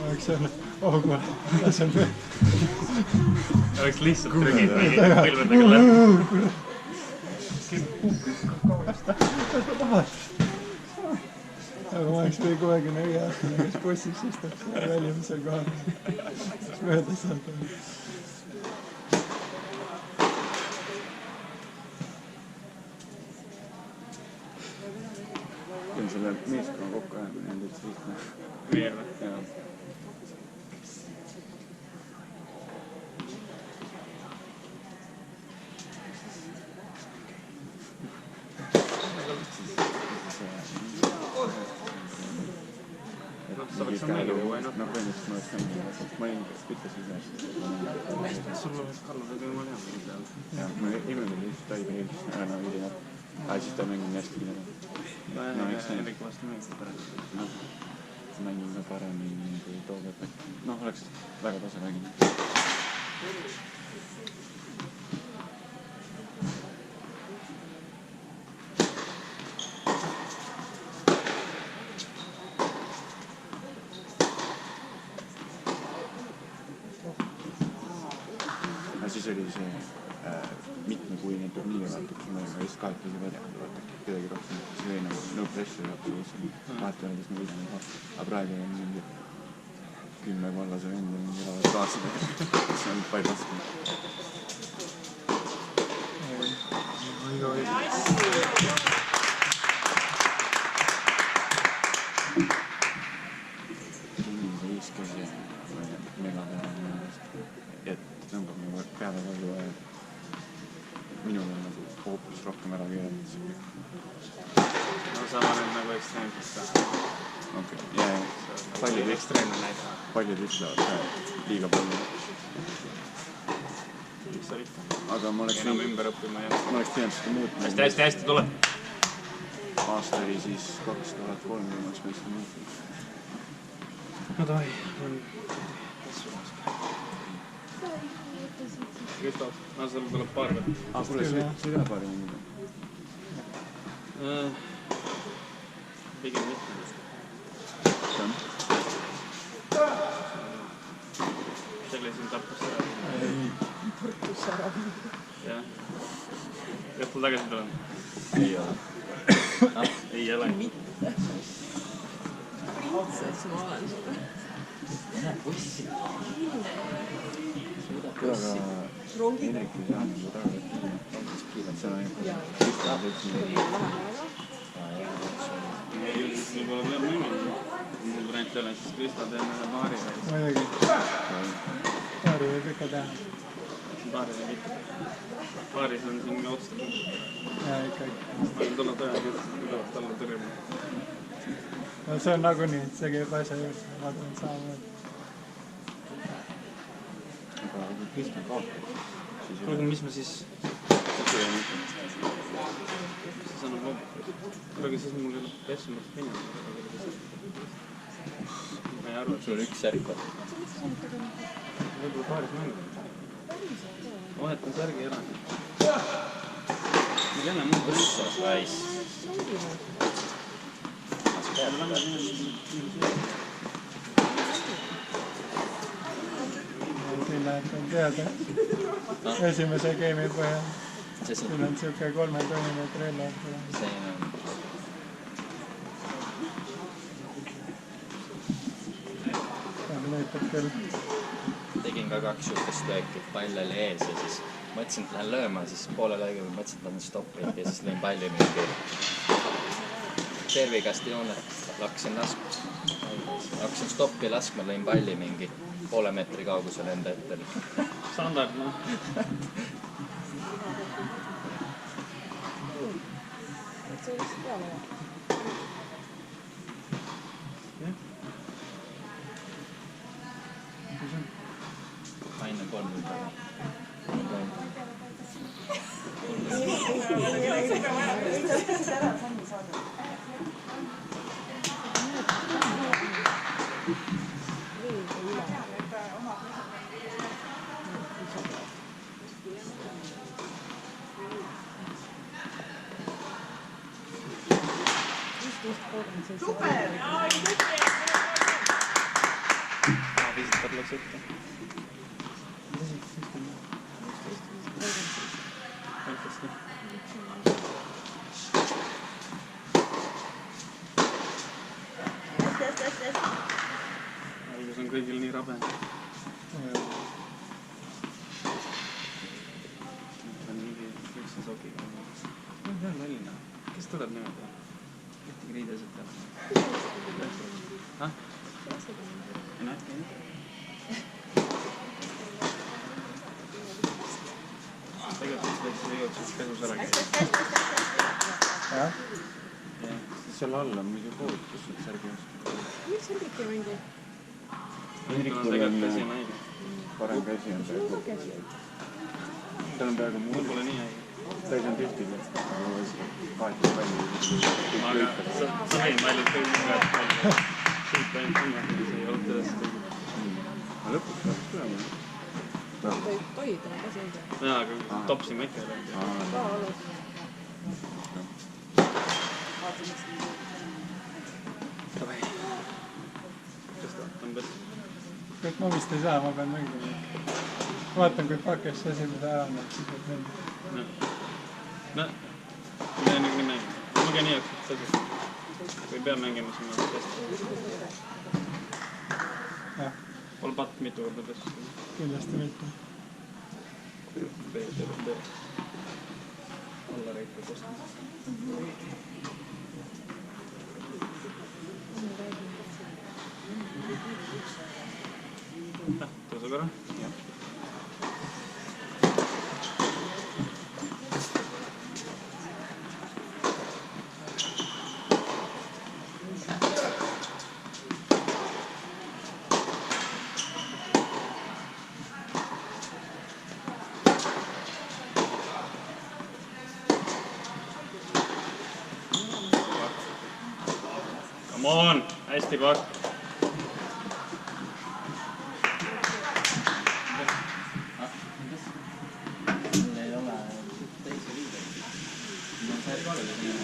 Oleks selle, kuule, lase on veel. Oleks lihtsalt trügid põlvedega läbi. Kas ta tahad? Aga ma oleks või 65 aastane, kes bussis istub väljumisel kohal. Kas mööda saab? Küll selle meeskonna kokku ajamine on üldse lihtne. Veel või? Jaa. Sa võiks on mängiga või noh? Põhimõtteliselt ma oleks mängiga, sest ma ilmselt ütlesin üles. Sul oleks Karlosega jumal hea mängida peal. Jah, ma ilmselt lihtsalt taibin eeldus ära nagu üdina. Siis ta mängib nii hästi kiirelt. No eks Henrik vastu mängida pärast. Mängin ka paremini kui toogeb. Oleks väga tase mängida. Siis oli see mitmekuine turniir, kus me just kahekesi välja kedagi rohkem, siis oli nagu no pressure absoluutselt vahetunedes me võidame ka. Aga praegu on mingi 10 vallase vend ja mingi elavad kaasada, mis on palju raskem. Inimese iskes ja megapea et tõmbab nagu peale palju ja minul on nagu hoopis rohkem ära keeranud. No sama nüüd nagu ekstreemist ka. Okei, jää. Paljud ütlevad liiga palju. Mis sa ikka? Aga ma oleks enam ümber õppima ja... Ma oleks pidanud seda muutma. Hästi tuleb. Aasta oli siis 2003, kui ma oleks meist muutnud. No tohi, on... Kristof, sul tuleb paar veel. Kuule, sa ei taha paari mängida? Pigem mitte. See on? Sellisin Tartusse ära. Tartusse ära. Jah. Õhtul tagasi tulen? Ei ole. Ei ole. Mitte. Printsess ma olen seda. Bussi. Aga Henrik ei saa nagu taga kiirelt. See on ainult. Mul pole veel mänginud. Mul variant ei ole, siis Krista teeme ühe paari veel. Muidugi. Paari võib ikka teha. Paari võib ikka. Paaris on siin otsustatud. Jaa, ikkagi. Ma olen tulnud ühe, kes tulevad talle tõrjuma. No see on nagunii, see käib asja juurde. Ma tulen samamoodi. Aga kui Krista kaotab, siis... Kuulge, mis ma siis... Siis annab lobu. Kuulge, siis mul ei ole pessu mõttes minna. Ma ei arva, et... Sul on üks särk või? Võib-olla paaris mängida. Vahetan särgi ära. Meil jälle muud Bussas väis. Siin läheb on teada. Esimese game'i põhjal. Siin on siuke 3-tunnine trailer. Siin on... Näitab küll. Tegin ka 2 sihukest lööki, pall oli ees ja siis mõtlesin, et lähen lööma, siis poole lõiga mõtlesin, et lähen stoppi ja siis lõin palli mingi servikast joonet, hakkasin stoppi laskma, lõin palli mingi poole meetri kaugusel enda ette. Standard, noh. See oleks peale jah. Aina 3 taga. Super! Aeg läks ette. Väikest nii. Algus on kõigil nii rabe. On mingi ükse sokiga. See on Tallinna. Kes tuleb niimoodi? Ühtegi riidesid teha. Ei nähki nii. Tegelikult võiks igaks pesus ära käia. Jah? Siis seal all on muidu pood, kus on särgi osta. Miks Hendrik ei mängi? Hendrikul on parem käsi on peaaegu. Tal on peaaegu Mul pole nii häi. ta ei saanud ühtegi. Kaetud palju. Aga sa võin palju kõik pead palju. Kõik ainult niimoodi, see ei olnud tõesti kõik. Aga lõpuks peaks tulema. Ta ei tohi täna ka selge. Jaa, aga topsin ma ikka ei ole. Ka oled. Vaatame siin. Davai. Kas ta umbes? Kõik ma vist ei saa, ma pean mängima. Vaatan, kui pakes esimese ära on, et siis võib mängida. No, ma teen nii mängima. Ma käin nii jaoks, et seda. Kui ei pea mängima, siis ma tõesti. Jah, Pole patt mitu korda tõesti. kindlasti mitte. B. Alla reikla kosta. Tõusu korra. Jah. Come on, hästi pakk. Mul ei ole teisi riideid. Mul on särk oli nii.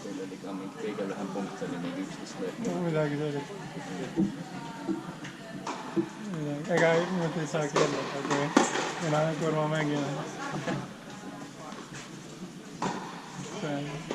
Teil oli ka mingi kõige lühem punkt oli mingi 11 lööki. No, midagi sellist. Ega niimoodi ei saa keelata, kui mina kurva mängin. See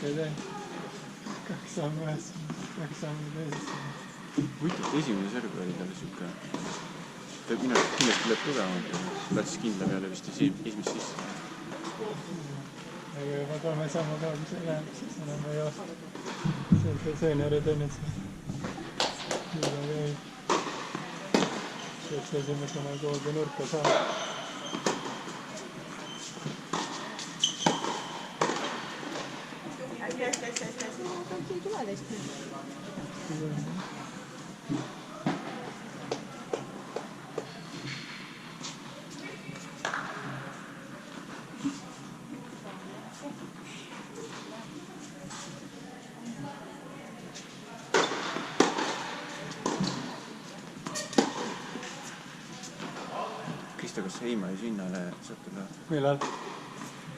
ei tee. 2 sammu ühes, 2 sammu teises. Huvitav, et esimene serv oli tal siuke... Ta minu arust kindlasti lööb tugevamalt ja platsis kindla peale vist esimest sisse. Aga juba 3 sammu kaugusel läheb, siis enam ei joosta. See seenerid on nüüd see. Juba käib. See esimesena koolde nurka saab. Ei tule teist. Kristo, kas Heimai sünnale saab tulla Millal?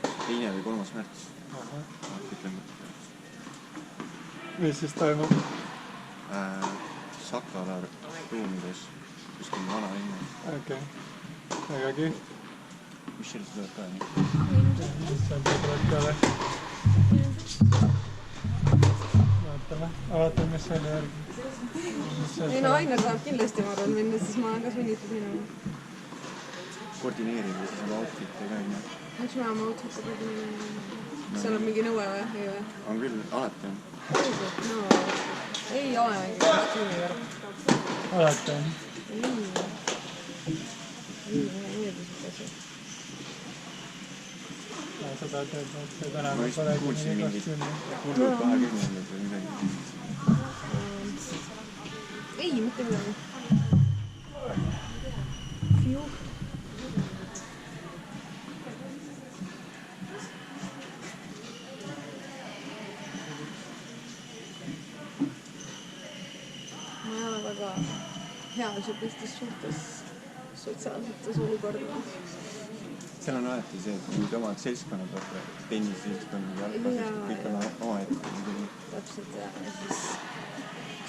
2. või 3. märts? Ütlen mõtte. Mis siis toimub? Sakala ruumides kuskil vana linna. Okei. Väga kihvt. Michelle, sa tuled ka nii? Mis seal tuleb peale? Vaatame, mis selle järgi. Ei no Ainer saab kindlasti, ma arvan, minna, siis ma olen ka sunnitud minema. Koordineerida siis oma outfit'e ka, nii. Miks me oma outfit'e koordineerida? Seal on mingi nõue või? Ei või? On küll, alati on. Päriselt? No, ei ole mingi kostüümi värk. Alati on. Ei, mulle ei meeldi siuke asi. Sa tahad öelda, et see täna Ma vist polegi kuulsin mingi mingit kostüümi. hullud 20 või midagi. Ei, mitte midagi. Fiu. Ma ei ole väga hea siukestes suhtes sotsiaalsetes olukordades. Seal on alati see, et mingid omad seltskonnad, tenniseltskond, jalgpalliseltskond, kõik on omaette. Täpselt ja siis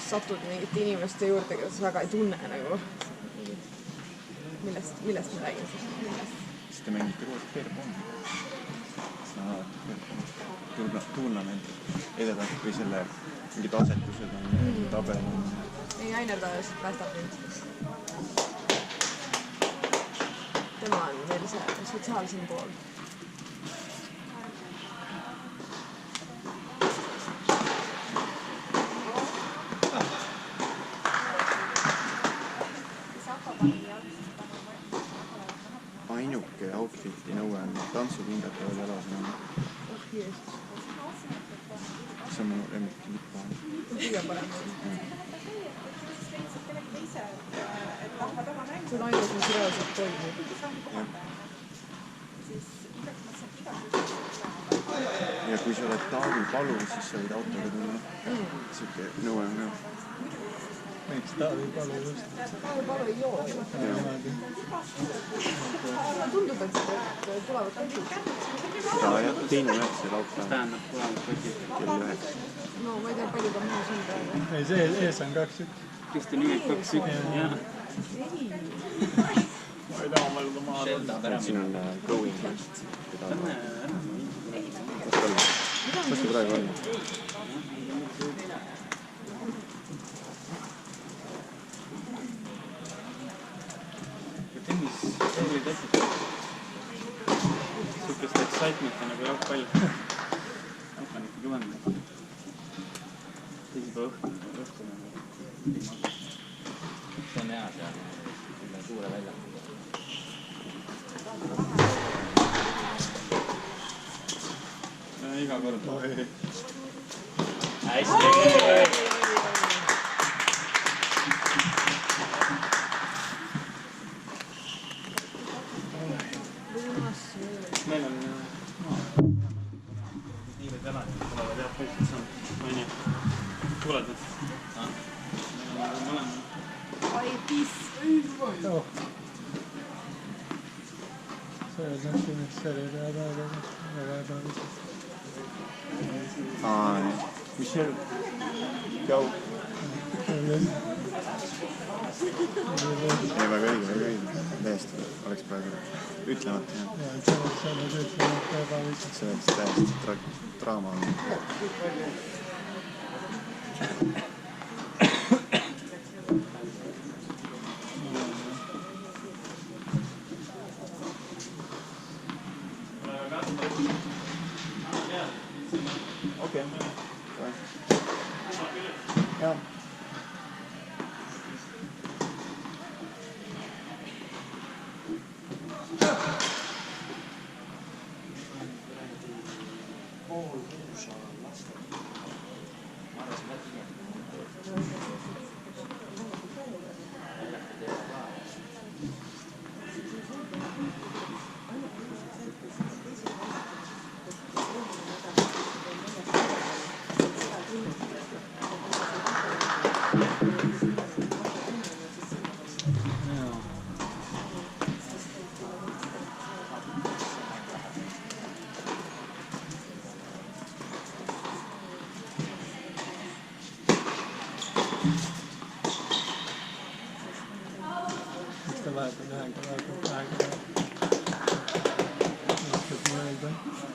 satud mingite inimeste juurde, kes väga ei tunne nagu. Millest me räägime siis? Siis te mängite koos Fairpommi. See on alati Fairpommi. Tuurnament ededab või selle mingid asetused on, tabel on. Ei, Ainer tavaliselt päästab mind. Tema on veel see sotsiaalsem pool. Ainuke outfiti nõue on tantsupingad peavad jalas olema. Oh jeesus. See on mu lemmik lippaha. Kõige parem. See on ainus, mis reaalselt toimub. Ja kui sa oled Taavi Palu, siis sa võid autoga tulla. Siuke nõue on ka. Miks Taavi Palu just? Taavi Palu ei joo ju. Tundub, et tulevad kotid. Ta jah, teine üheks see laupäev Tähendab, tulevad kotid. kell 9. No ma ei tea, palju ta mahus on praegu. Ei, see ees on 2-1. Kristi nimi 2-1, jah. Ma ei taha mõelda maha. Siin on going next. Kas ta praegu on? Tennis oli täpselt sihukest excitement'i nagu jalgpall. Hakkan ikka kõvemini. Teisipäeva õhtul. See on hea seal, selle suure välja. Iga kord. Hästi! Meil on niivõrd jalad, tulevad head poisid saanud. Ma ei tea. Kuuled või? Meil on mõlemad. Oh. See on nähti, mis see oli väga ebaviselt. Aa, jah. Michelle. Tšau. ei, väga õige. Täiesti oleks praegu ütlemata, jah. Ja, et selleks ütlemata ebaviikas. See oleks täiesti draama olnud. Okei. Jah.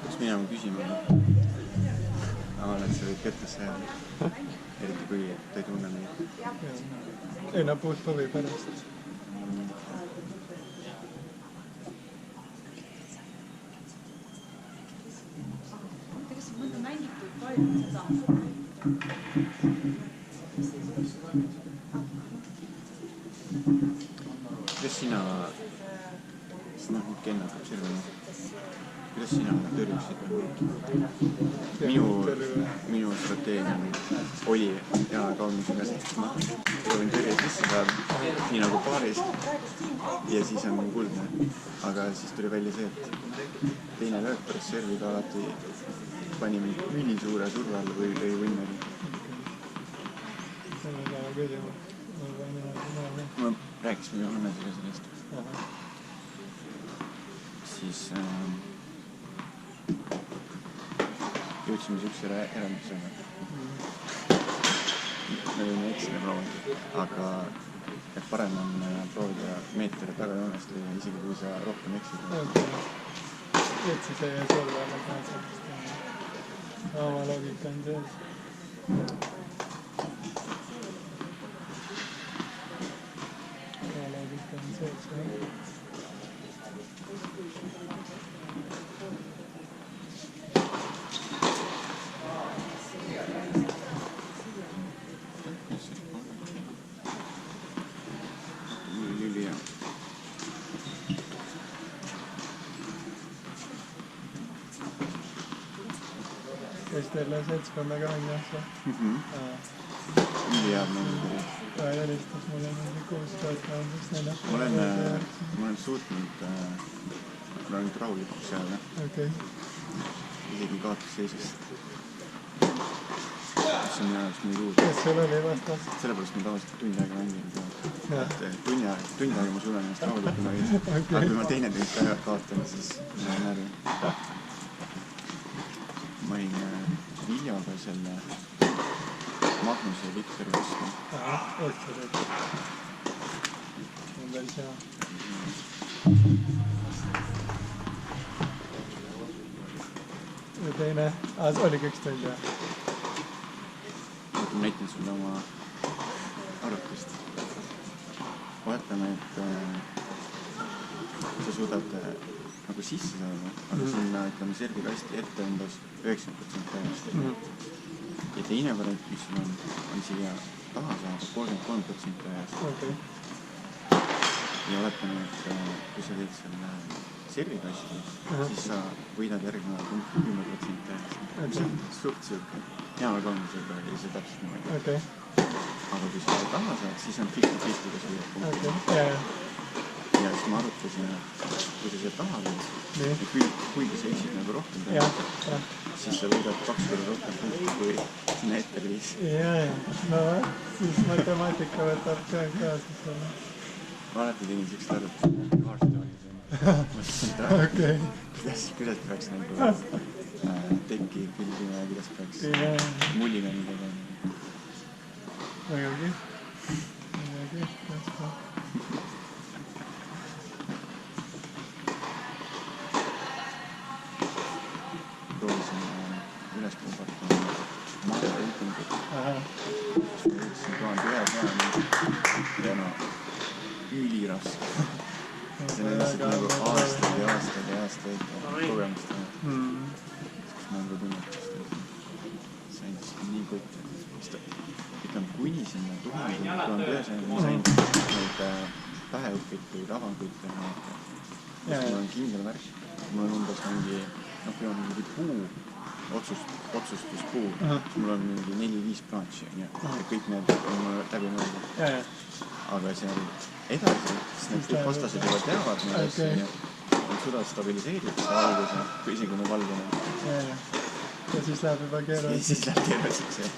Kas minema küsima? Olen, sa võid kettasse jääda. Eriti kui ta ei tunne meid. Ei, no puht huvi pärast. Kas mõnda mängitud palju seda? Kuidas sina, nüüd kennakab sirvena, kuidas sina tõrjusid? Minu strateegia oli jalaga olmise käsest, ma proovin tõrje sisse saada, nii nagu paaris, ja siis on kuldne. Aga siis tuli välja see, et teine löök pärast serviga alati pani mind ülisuure surve alla või lõi Winneri. See on väga küsimus. Ma rääkisime Johannesega sellest. Siis jõudsime niisuguse järeldusega. Me võime eksida proovida, aga parem on proovida meetri tagajoonest lüüa, isegi kui sa rohkem eksid. Et siis ei jää surve alla kaasast. Oma loogika on sees. Kes teile seltskonnaga on jah? Ülihea meelde. Ta jälistas mulle mingi 6,4. Ma olen suutnud nüüd rahulikuks jääda. Okei. Isegi kaotusseisust. See on minu jaoks nii uus. Kes sul oli vastas? Sellepärast ma tavaliselt tund aega mängin. Tund aega ma suudan ennast rahulikuna hoida. Aga kui ma teine tund kaotan, siis ma olen närvi. Ma olin Viljaga selle Magnuse ja Viktori vastu. Otsa teed. See on päris hea. Ja teine, oligi üks tund jah? Ma näitan sulle oma arvutust. Vaatame, et sa suudad nagu sisse saada, aga sinna, ütleme, servikasti ette umbes 90% ajast. Ja teine variant, mis sul on siia taha saada 33% ajast. Ja oletame, et kui sa teed selle servikasti, siis sa võidad järgneva punkti 10% ajast. See on suht siuke. Hea väga on see praegu, see täpselt niimoodi. Aga kui sa taha saad, siis on 50-50, kas võidad punkti. Ja siis ma arutasin, et kui sa siia taha võid, kuigi sa eksid nagu rohkem teha, siis sa võidad 2 korda rohkem punkti kui sinna ette viis. No siis matemaatika võtab ka kaasas selle. Ma alati tegin siukest arvutust, Hearthstone'is on. Kuidas peaks nagu teki pildima ja kuidas peaks mulligani tegema. Vägagi. tehtud. Proovisin üles pumbata maareitingut. Võtsin 1100 ja no üliraske. See on lihtsalt nagu aastaid kogemust nagu tunnetust. Sain nii kõike. Ütleme, kuni sinna 1100 sain neid päheõpikuid, avanguid teha. Mul on kindel värk. Mul on umbes mingi, kui on mingi puu, otsustuspuu, siis mul on mingi 4-5 plaantsi ja kõik need on mul läbi mõelda. Aga seal edasi, siis need kõik vastased juba teavad neid asju ja seda stabiliseeritakse alguse, kui isegi kui me valgune. Ja siis läheb juba keeruliseks. Siis läheb keeruliseks, jah.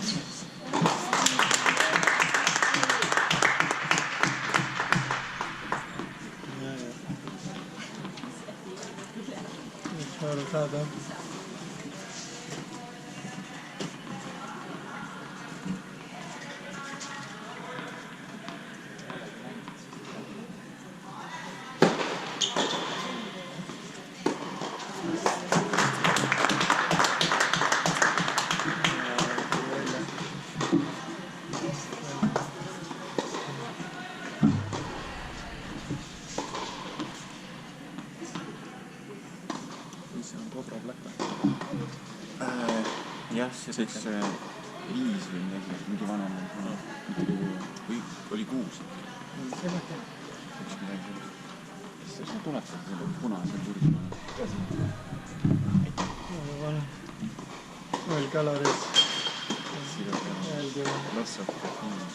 Aru saada. Jah, see 5 või mingi vanem oli 6. Üks midagi sellist. Siis sa tuletad selle punase turgimana. Oil calories. Lots of caffeine.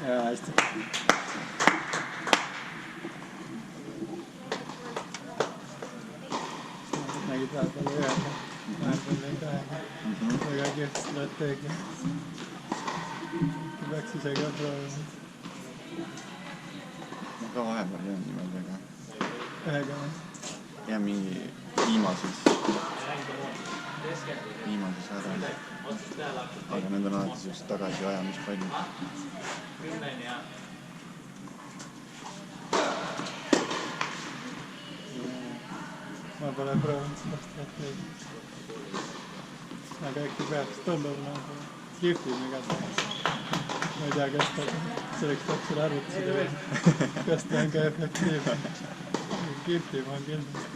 Jaa, hästi. Nägid vahepeal ühega, vahepeal lõi kahega. Väga kihvt strateegia. Peaks ise ka proovima. Ma ka vahepeal jään niimoodi, aga... Ühega või? Ja mingi viimases ära. Aga need on alati sellist tagasi ajamispallid. Ma pole proovinud seda strateegiat. Aga äkki peaks tundub nagu kihvtim igatahes. Ma ei tea, kas ta selleks peaks selle arvutusi teha. Kas ta on ka efektiivne. Kihvtim on kindlasti.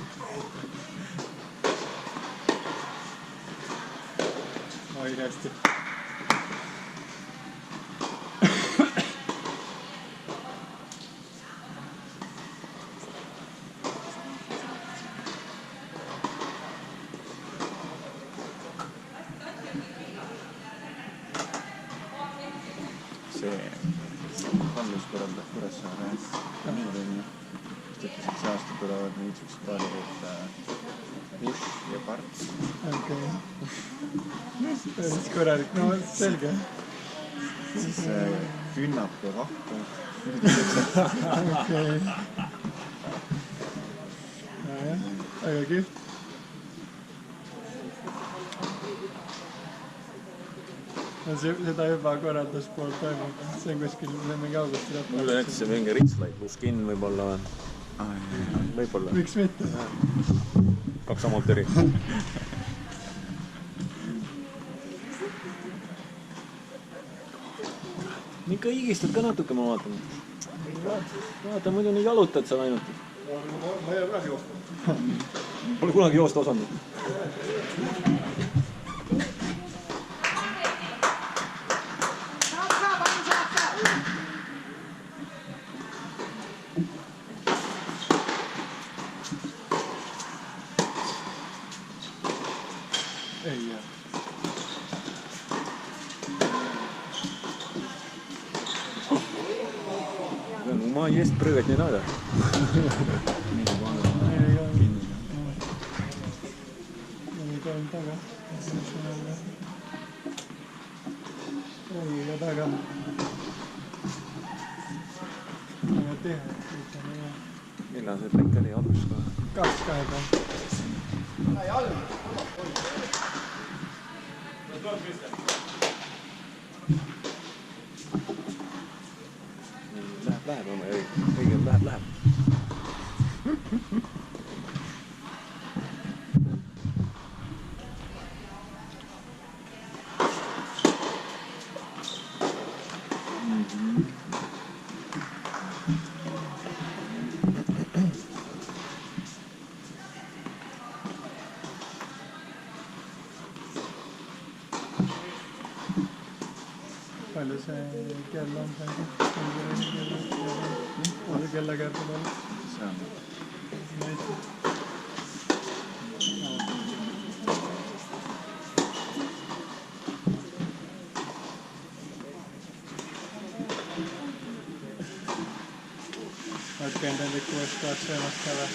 Oi, hästi. See halduskorraldab Kuressaare Miirini. Ütles, et see aasta tulevad nüüd üks paarid Bush ja Parts. Okei. Päris korralik, no selge. Siis Künnap ja Vahku. Okei. Nojah, väga kihvt. No seda juba korralduspool toimub. See on kuskil mingi augusti lõpp. Mulle näitas see mingi Ritslite Luskin võib-olla või? Võib-olla. Miks mitte? 2 amorteri. ikka higistad ka natuke, ma vaatan. Vaata, muidu nii jalutad seal ainult. Ma ei ole kunagi joostanud. Pole kunagi joosta osanud. Ei jää. No есть прыгать не надо. Ei toim taga. Ei ole taga. Aga teha. Millal see plekk oli alus ka? 2-2. Läheb, õige, läheb. Palju see kell on praegu? On see kella käärde peal? see on Oled käinud enda 6 kohad söömas ka või?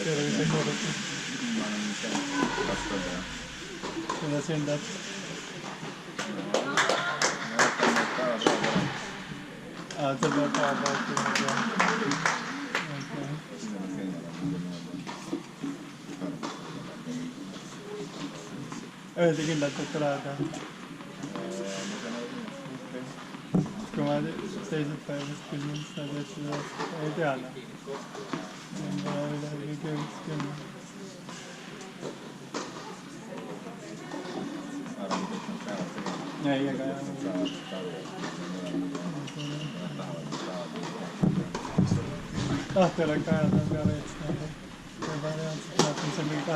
Tervise koodata. ma olen käinud 2 korda ja Kuidas hindad? Aa, see peab päevapäevad tulnud. Öeldi kindlalt, et tulevad või? Kui ma teiselt päevast küsin, siis nad ütlesid, et ei tea. Pole midagi keelist küll. Ei, aga tahteolek ajad on ka veits nagu juba reaalselt. Vaatan, see on mingi 8-9.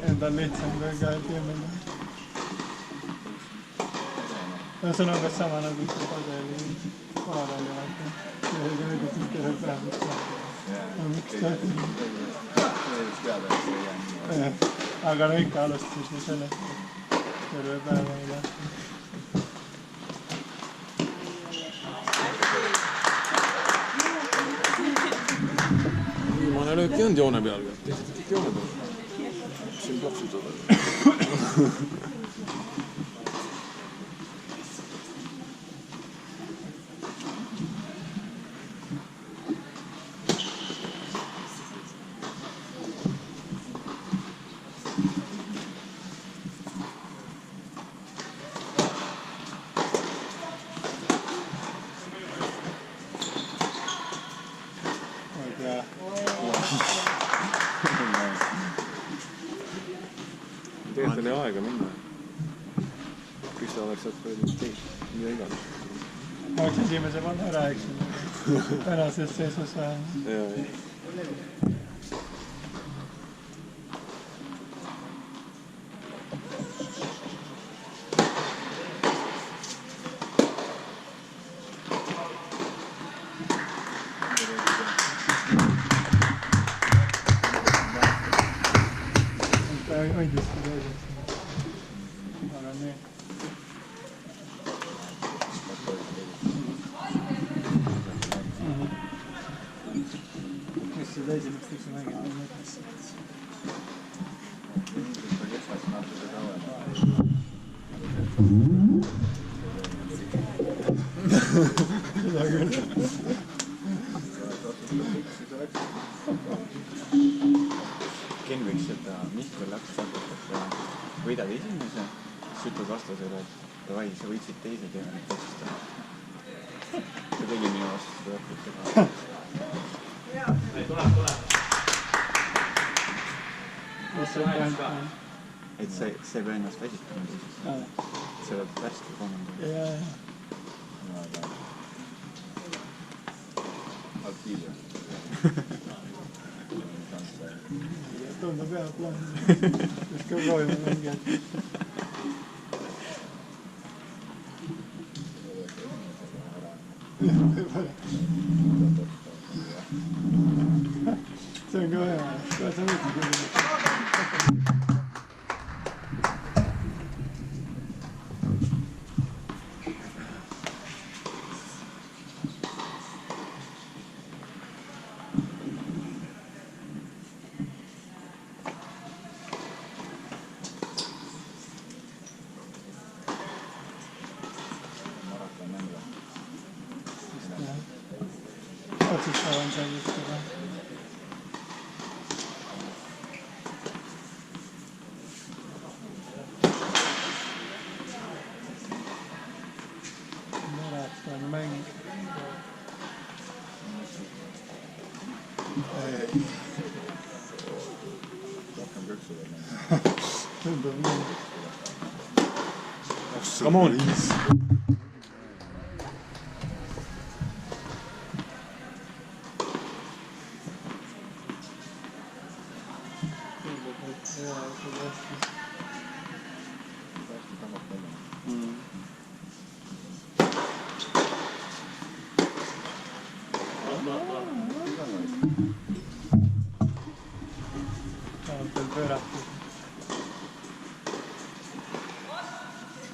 Endal lihtsam kui ka 10. No see on umbes sama nagu see padeli kohal oli vaata. See oli üritatud terve päev. Miks aga no ikka alustasid ju sellest, et terve päeva ei lahti. Viimane löök ei olnud joone peal, teised kõik joone peal. Siin plaksutada. Tegelikult oli aega minna. Krista oleks sealt öelnud mida iganes. Ma oleks esimese panna ära, eks. Tänases seisus vähem. Hoidliski teiseks. Aga nii. Mis see teiseks tükse mängib? Seda küll. Ken võiks seda Mihkel Läks hakata, et võidad esimese, siis ütled vastasele, et davai, sa võitsid teise teha, nüüd otsustama. Ta tegi minu vastu seda õppit teha. Tuleb. mis see tähendab? et see peab ennast väsitama teisest. See peab värske kolmanda. Jaa. Aktiivne. Tundub hea plaan. Võiks ka proovima mingi hetk. See on ka hea. Kas sa võtsid küll? Otsustavan seal just juba. Maraton mäng. Tundub nii. Come on!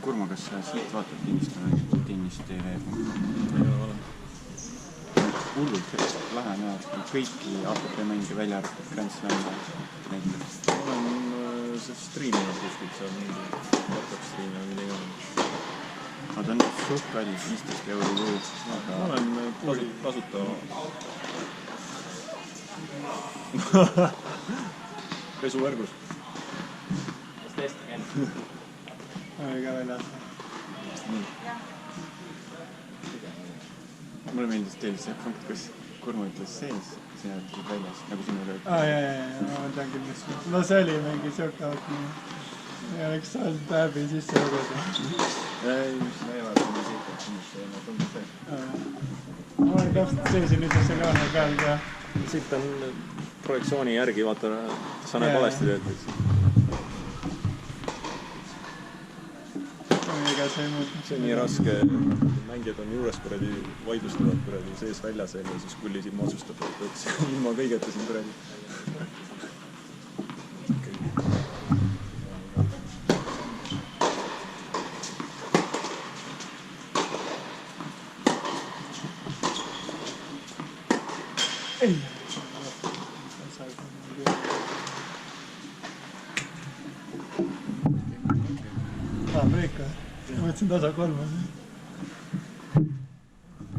Kurma, kas sa siit vaatad Tennis TV? Hullult lahe näha, kõiki ATP mänge välja arvatud Grand Slam näiteks. Olen striiminud kuskilt seal mingi WhatsApp-striimi või midagi. Aga ta on suht kallis, 15 € kuus. Ma olen tasuta. Pesuvärgus. Kas tõesti käinud? Oli ka väljas. Mulle meeldis teil see punkt, kus Kurma ütles sees, sina ütlesid väljas, nagu sinu lööb. Jaa, ma tean küll, mis. No see oli mingi siuke aukni. Ja üks saanud läbi sisse lugeda. Ei, mis näevad, kui ma siit tundub see. Ma olen täpselt seisin nüüd ekraani peal ka. Siit on projektsiooni järgi, vaata, sa näed valesti töötad. See on nii raske, mängijad on juures kuradi, vaidlustavad kuradi sees väljas ja siis kullis ilma otsustab, et ilma kõigeta siin kuradi. Ei! Breika. Ma mõtlesin tasa kolme.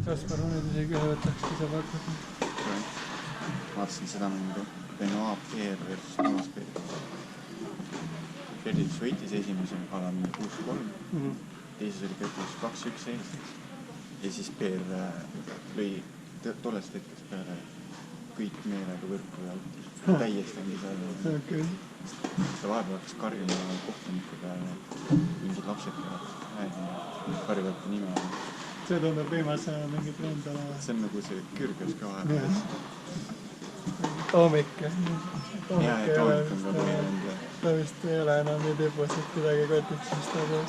Kaspar on nüüd isegi ühe võtaks, kui sa pakud. Vaatasin seda mängu Benoit Pierre versus Thomas Pierre. Pierre võitis esimese alami 6-3. Teises oli Petrus 2-1 ees. Ja siis Pierre lõi tollest hetkest peale kõik meelega võrku ja täiesti ongi seal. Okay. Ta vahepeal hakkas karjuma kohtuniku peale, mingid lapsed karjuvate nime. See tundub viimase mingi trend olema. See on nagu see Kürgis ka vahepeal. Toomik. Jaa, Toomik on ka põhinenud. Ta vist ei ole enam nii tipus, et kuidagi kotiks vist ta teeb.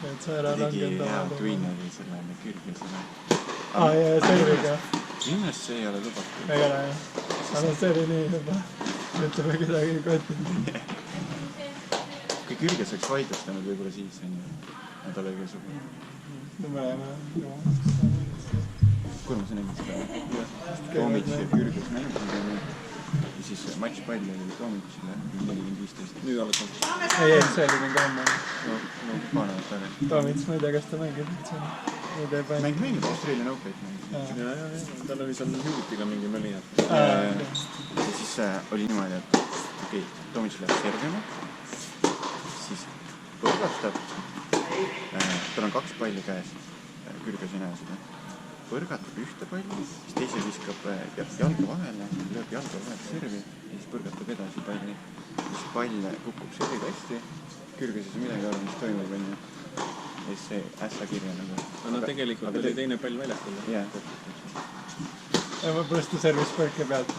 Et sa ära langenud hea Twineri sellele Kürgisele. Ja serviga. Minu meelest see ei ole lubatud. Ei ole jah. Aga see oli nii juba. Ütleme kuidagi kotinud. Kui Kürgis oleks vaidlustanud võib-olla siis on ju. Nad oli ka sugu. No mõlema. Kurmas on ennast ka. Toomits ja Kürgis mänginud. Ja siis matšpall oli Toomitsile 40-15. Nüüd alles on. Ei, see oli mingi homme. No, panevad tagasi. Toomits, ma ei tea, kas ta mängib. Mängib Australian Open'it mängib. Ja, tal oli seal Hugitiga mingi mölinat. Ja siis oli niimoodi, et okei, Toomits läheb servima. Siis põrgastab. Tal on 2 palli käes. Kürges ei näe seda. põrgatab ühte palli, siis teise viskab jalga vahele, lööb jalga vahele servi ja siis põrgatab edasi palli. Siis pall kukub servikasti, kürges ei saa midagi aru, mis toimub, on ju. Ja siis see ässa kirja nagu. No tegelikult oli teine pall väljakul. Jah, ja ma просто servis põrke pealt.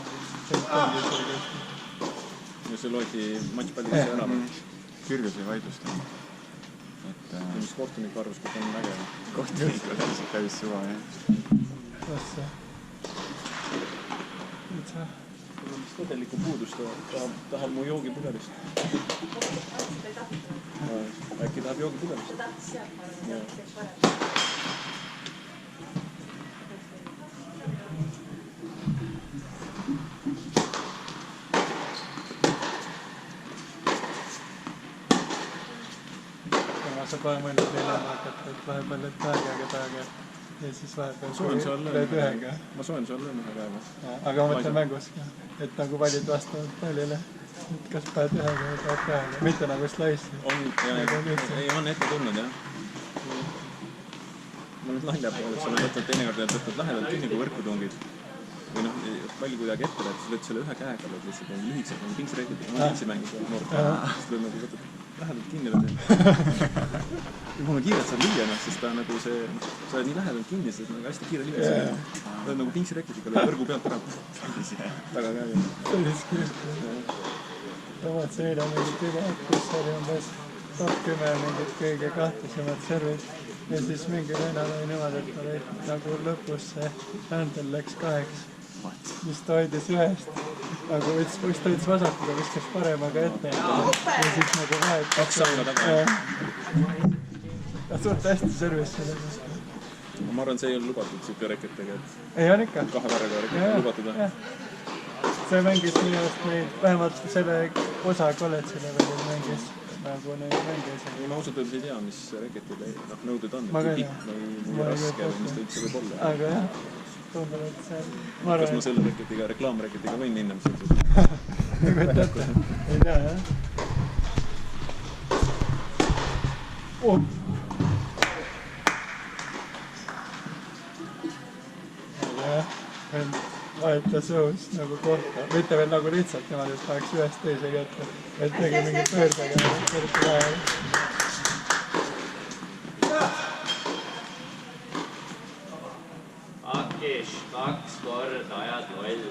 Ja see loodi matšpallisse ära. Kürges ei vaidlustanud. Mis kohtunik arvas, kui ta on vägev. Kohtunik oli täis suva, jah. Kas see? Vedelikku puudust, tahab mu joogipudelist. Äkki tahab joogipudelist? Ma saab vaja mõelda teile hakata, et vahepeal et aega ja siis vahepeal lööd ühega. Ma soen seal lööma päeva. Aga ma mõtlen mängus ka, et nagu valid vastavalt pallile, et kas paned ühega või paned ühega, mitte nagu slice'i. On ette tulnud, jah. Ma nüüd nalja pooleks olen võtnud teinekord ja võtnud lähedalt kinni, kui võrku tungid. Või noh, palju kuidagi ette lähed, siis lööd selle ühe käega, lööd lihtsalt lühikesed, on pingsreegid, ma üldse mängis noort. Siis lööd nagu võtad lähedalt kinni lööd. Kui kiirelt saab lüüa, sest ta nagu see, sa oled nii lähedalt kinni, sest nagu hästi kiire lüüa. Lööd nagu pingsreekidiga, lööd võrgu pealt ära. Taga käega. Päris küll. Tamad see eile mingit videot, kus oli umbes top 10 mingit kõige kahtlasemad servid. Ja siis mingi venel oli niimoodi, et ta lõi nagu lõpus see händel läks 8. Siis ta hoidis ühest, nagu võiks ta hoidis vasakuga, viskas paremaga ette. Ja siis nagu vahet. 2 sanga taga. Ta suurt hästi servis selle. Ma arvan, see ei ole lubatud siuke reketega, et... Ei on ikka. 2 värega reketega lubatud, jah? See mängis minu arust neid, vähemalt selle osa kolledžile veel mängis. Nagu neid mängis. Ma ausalt öeldes ei tea, mis reketile nõuded on. Kui pikk või raske või mis ta üldse võib olla. Aga jah, tundub, et see... Kas ma selle reketiga, reklaamreketiga võin minna, mis üldse? Nagu et ette. Ei tea, jah? Aga jah, vahetas õhus nagu kohta. Mitte veel nagu lihtsalt niimoodi, et tahaks ühest teise kätte. Et tegi mingi pöördega eriti vahel. Akis, 2 korda ajad loll.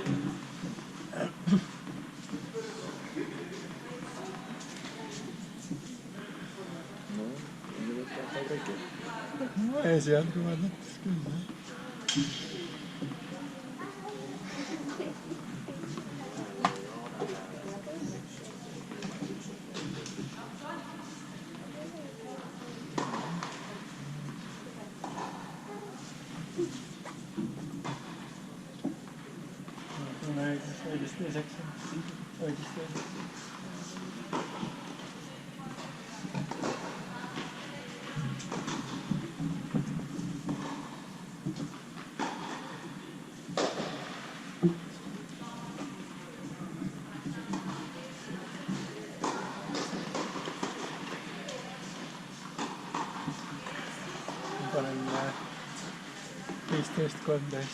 No, nüüd võtab ta kõiki. No esialgu vaadates küll. Õigest teiseks. Panen 15-13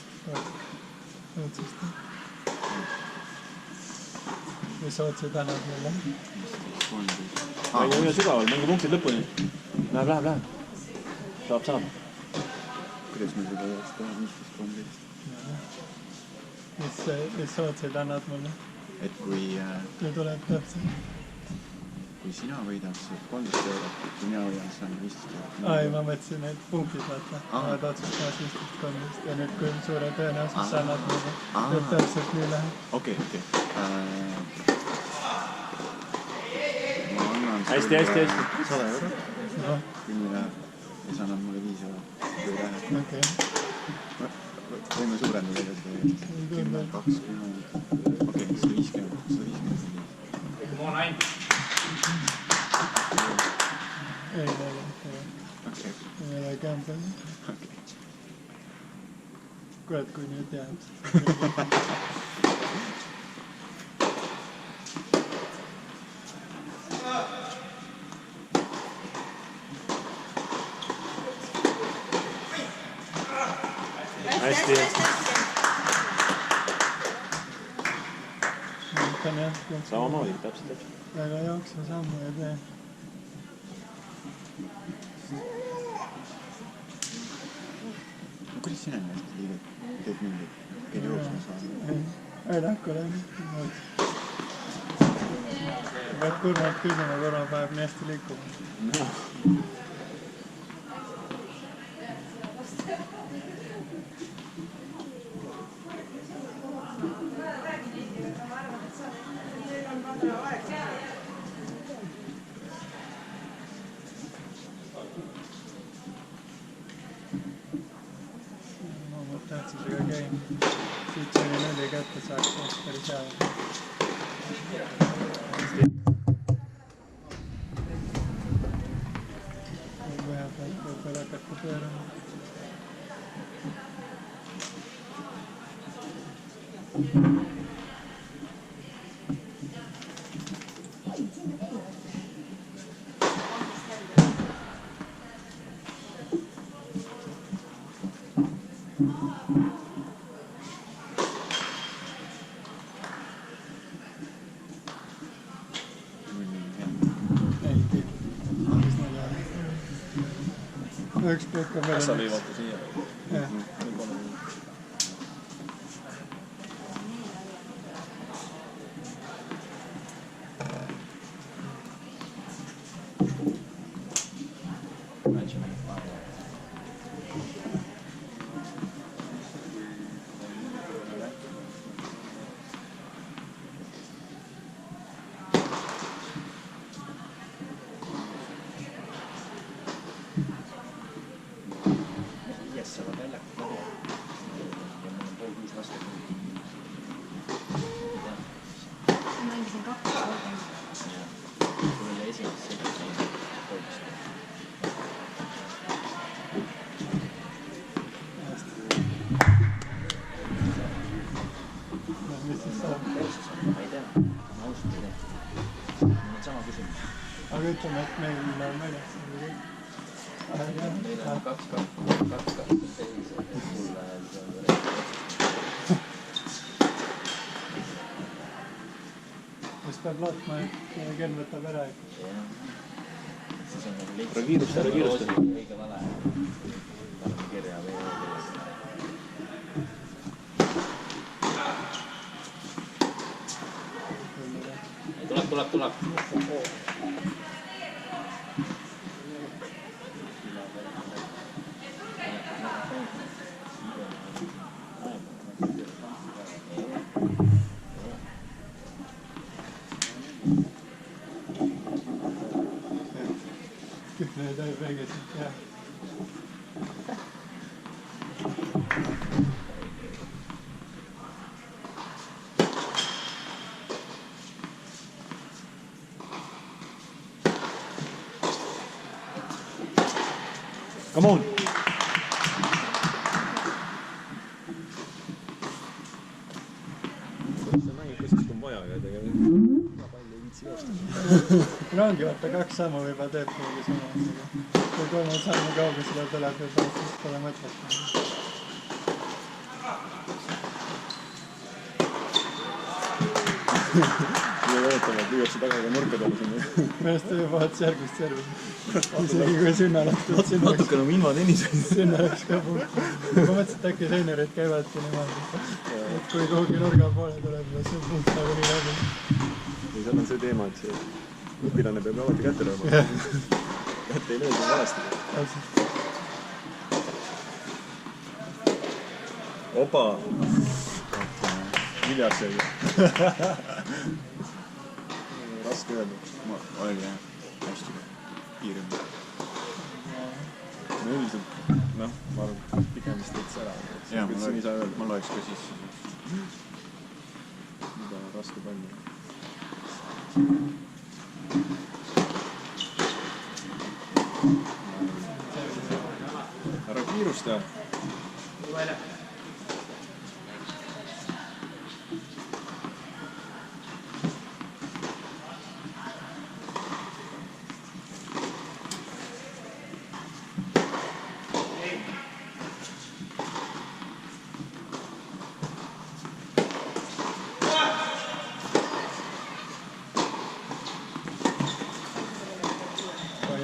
otsust. Mis otsid annab meile? Mängi sügaval, mängi punktid lõpuni. Läheb. Saab. Kuidas me seda oleks teha 15-13? Mis otsid annad mulle? Et kui tuleb täpselt. Kui sina võidad, saab 13 eurot, kui mina võidan, saan 15 eurot. Ai, ma mõtlesin, et punktid vaata. Ma oled otsustama 15-13 ja nüüd kui suure tõenäosus sa annad mulle, et täpselt nii läheb. Okei. Ma annan Hästi. 100 eurot. Kui nii läheb. Ja sa annad mulle 5 eurot. Kui läheb. Okei. Võime suurendada seda 10, 20. Okei, 150. Come on, Ain. Ei ole. Okei. Ei ole kämbel. Okei. Kurat, kui nüüd jääb. hästi ees. Mõtlen jah, samamoodi, täpselt. väga jooksva sammu ei tee. Kuidas sina ennast liigud? Teed mingi käid jooksma saama? Ei nähku läinud. Pead Kurmalt küsima, Kurma paneb nii hästi liikuma. Ma tahtsin seda käin. Siit seni 4 kätte saaks päris hea. Vahepeal võib-olla hakata pöörama. Üks kõik on Kas sa veel. viivata siia? Jah. Mängisin 2 korda. Kui oli esimest sõidu, siis Mis siis saab? ma ei tea, ma ausalt ei tea. Mul on sama küsimus. Aga ütleme, et meil on väljas. Meil on 2 teise, mulle Siis peab lootma, et kell võtab ära. siis on nagu Ära kiirusta, ära kiirusta. õige vale. Paneme kirja või tuleb. Kõik need väikesed, jah. Come on! Kuidas sa mängid ka siis, kui on vaja ja tegelikult palju ei viitsi joosta. No ongi, vaata 2 sammu juba teeb kuhugi sama. Kui 3 sammu kaugusele tuleb juba, siis pole mõtet. Ja ootame, et lüüakse tagasi nurka peale sinna. Meest ta juba vaatas järgmist servi. Isegi kui sinna lähtud, sinna läks. Natukene nagu invatennises. Sinna läks ka puhk. Ma mõtlesin, et äkki seenerid käivadki niimoodi. Et kui kuhugi nurga poole tuleb, siis on punkt nagu nii läbi. Või seal on see teema, et see õpilane peab alati kätte lööma. Kätte ei löö, see on valesti. Opa! Miljard see oli. Raske öelda. Oli jah, hästi kiirem. No üldiselt, noh, ma arvan, pigem vist teeks ära. Jaa, ma loeks ka sisse. Mida raske palju. Ära kiirusta.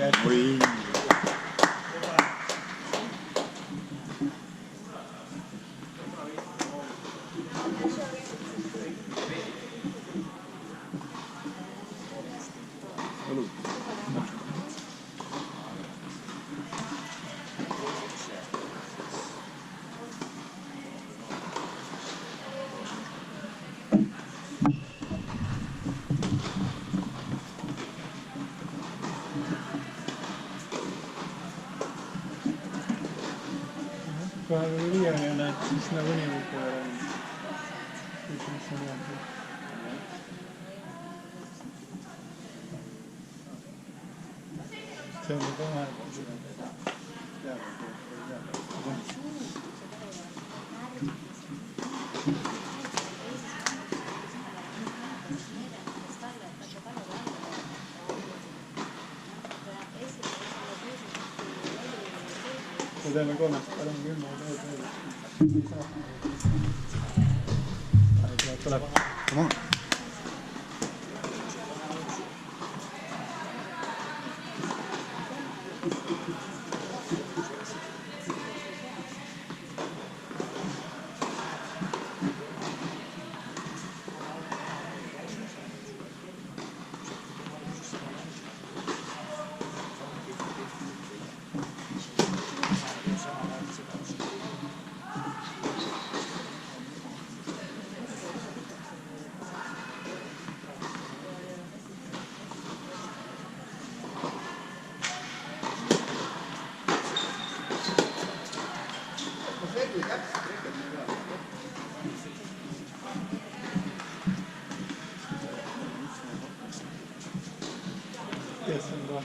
et oi. kohe kui liiani näed, siis nagunii võib kohe olla. Mis on hea. See on juba vahet. Me teeme 3-10 tuleb. Come on. Kes on kohe?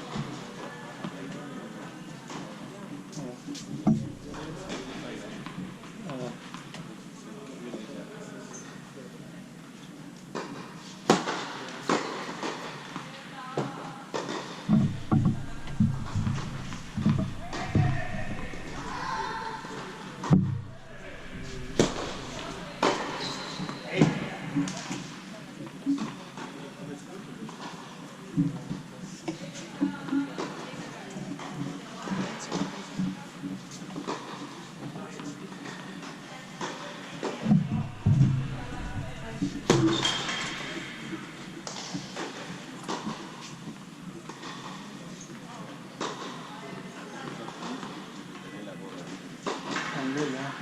On küll, jah.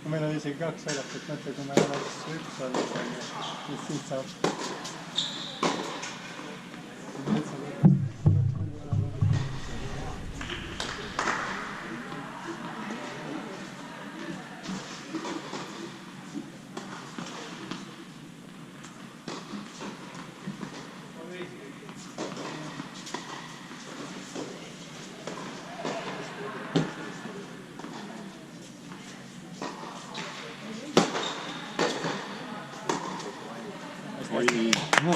Meil on isegi 2 väljakut, mõtle, kui meil oleks 1 olnud, mis siit saab. Oi. No.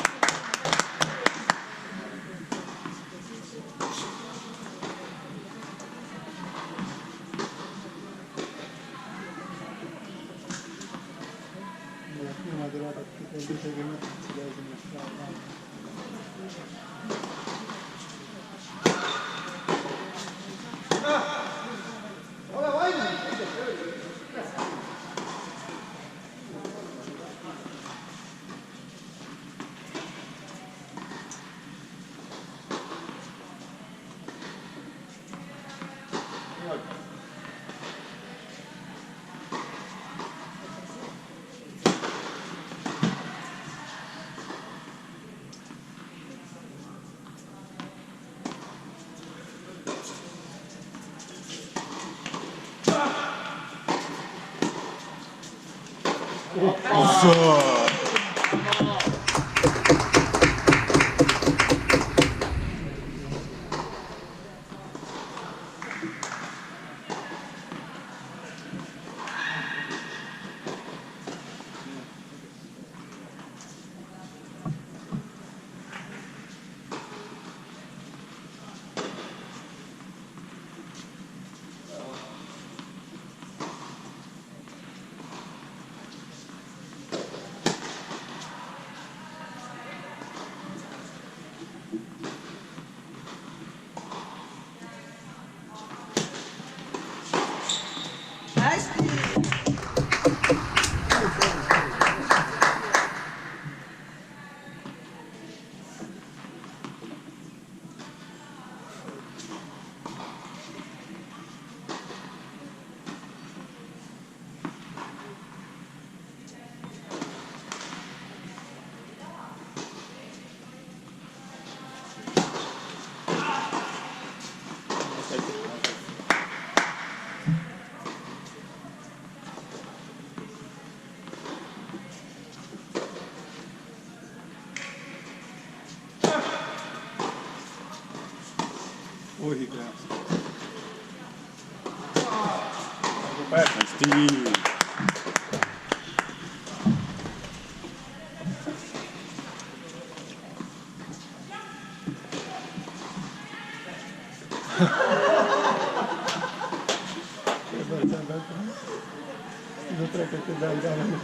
Niimoodi vaadati, et isegi mõtlesid seda esimest päeva. Oi peas. nagu Batman stiil. Otra que te da el gano.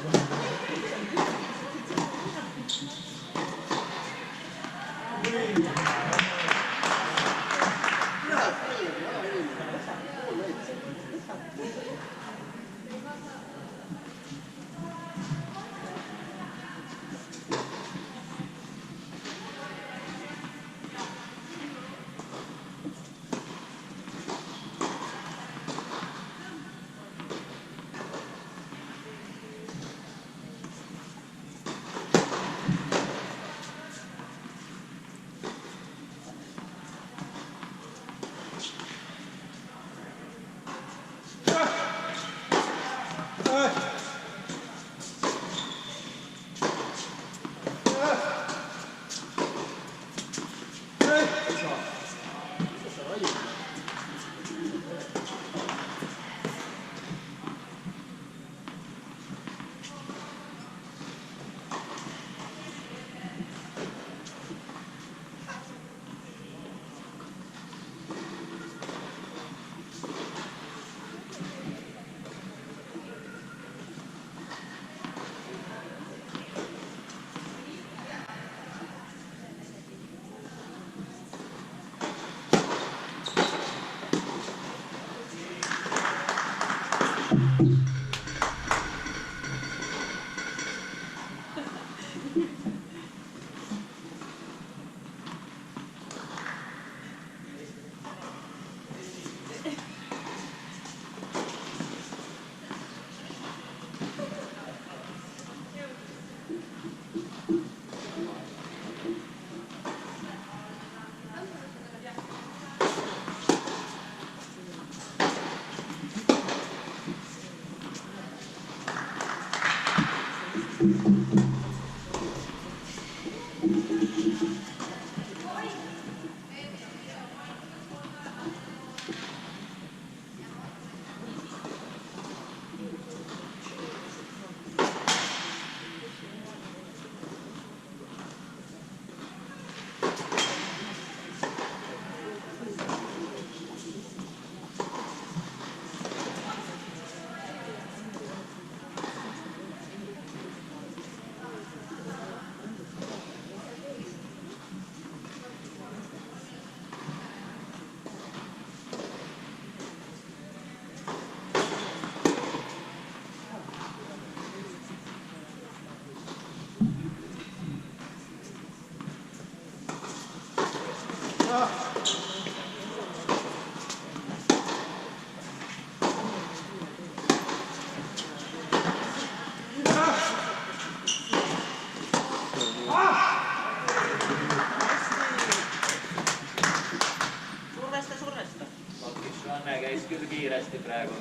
Anne käis küll kiiresti praegu.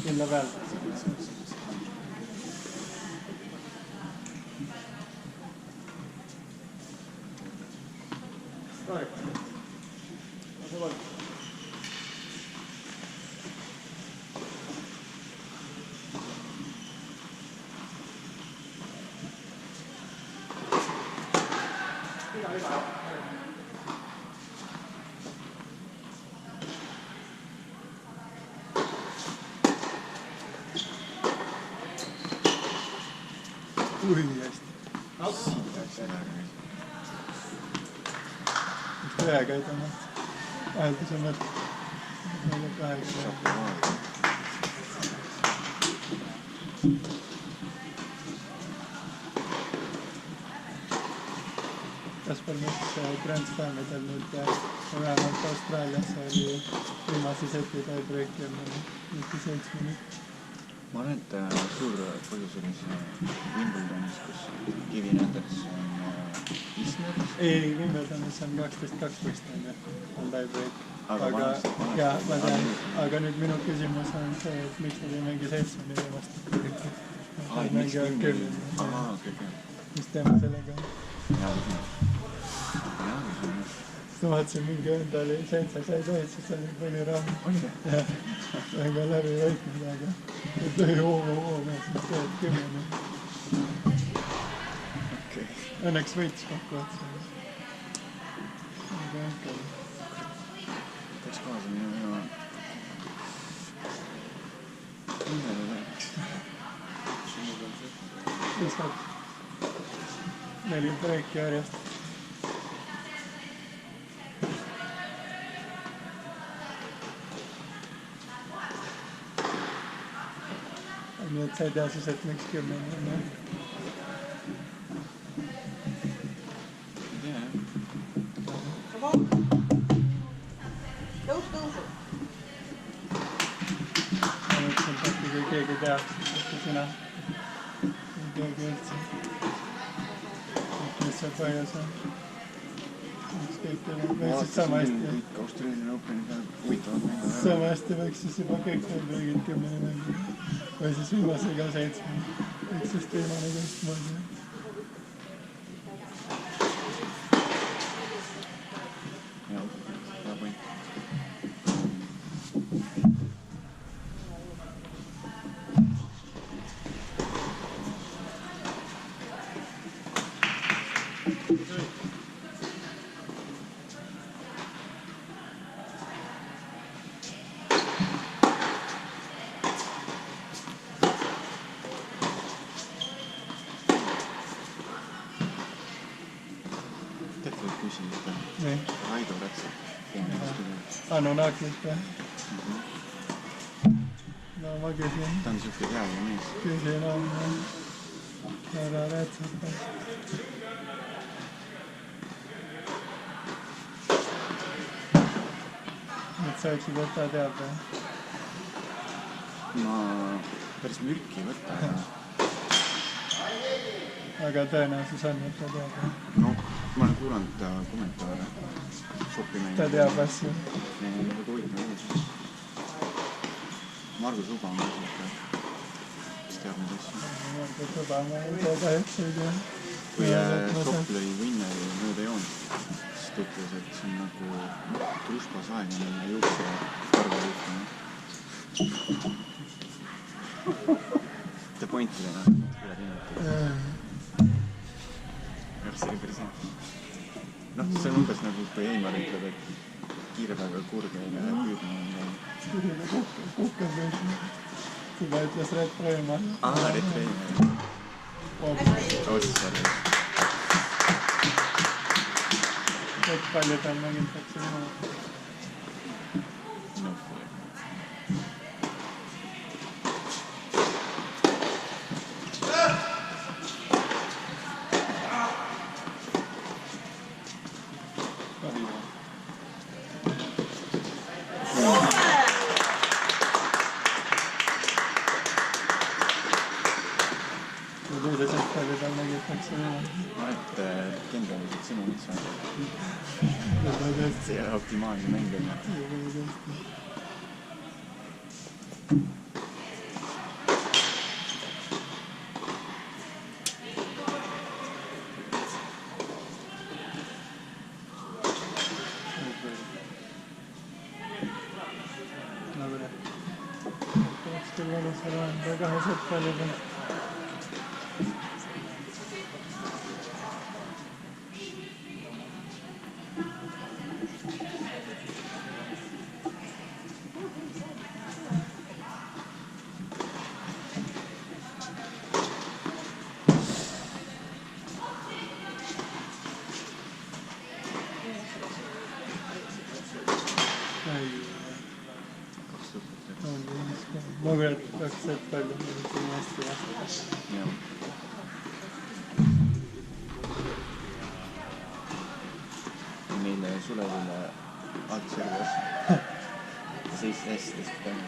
Mille peal? Ui, hästi. Ühega ei tõmba. Vahelduse mõtte. Meile 8. Kaspar Mets Grand Slamidel nüüd vähemalt Austraalias oli viimase seti tiebreaki on 7 minutit. ma arvan, et suur põhjus oli see Wimbledonis, kus Kevin Anderson Isner. Ei, Wimbledonis on 12-12 on ju, on tiebreak. Aga vanasti- jaa, ma tean, vanasti- aga nüüd minu küsimus on see, et miks nad ei mängi 7-4 vastu. Nad mängivad 10. okei. Mis teema sellega on? Hea küsimus. Siis ma vaatasin mingi enda oli 7, sa ei tohi, siis oli palju raha. Oli see? Jah, väga läbi võitnud, aga tõi hoo, siis teed 10. Okei. Õnneks võits kokkuvõttes. Aga ikka. Peaks kaasa minema. Lihtsalt 4 breiki järjest. Nii et sa ei tea siis, et miks 10 on, jah? Ei tea, jah. Tõusu. Ma mõtlesin, et äkki kui keegi teab, siis äkki sina. Ei keegi üldse. Mis see põhjus on? Ükskõik teile, või siis sama hästi. Kõik Austraalia Openiga huvitavad mängu. Sama hästi võiks siis juba kõik need riigid 10 mängida. Või siis viimase ka 7. Üks siis viimane teistmoodi. Jah, hea point. Tead, võib küsida Nii. Raido Rätsa. Anunnakit, jah? No ma küsin. Ta on siuke heaga mees. Küsin on ära rätsata. Et sa ütlesid, et ta teab, jah? Ma päris mürki ei võta. Aga tõenäosus on, et ta teab, jah? No, ma olen kuulanud ta kommentaare. Sopimängu. Ta teab asju. Väga huvitav mees. Margus Uba on ka siuke, kes teab neid asju. Margus Uba, ma ei tea kahjuks ei tea. Kui Sopp lõi Winneri mööda joont, siis ta ütles, et see on nagu truspas aeg on minna juurde karva liikuma. The point oli noh, üle tingitud. Kas see oli päris hea? Noh, see on umbes nagu, kui Eimar ütleb, et kiire päeva kurge ja püüdma on jäi. Selline kukkas püüdma. Seda ütles Red Reimann. Red Reimann. Otsis oli. Et palju tal mängitakse niimoodi. No. Kendraliselt sõnumid saada. See ei ole optimaalne mäng. Oleks küll valus olla enda 2 sõppali peal. Ma kuulen, et 2 sõppali on hästi vastata. Jah. Meile Sulevile Art-Servas. Ja siis hästi päev.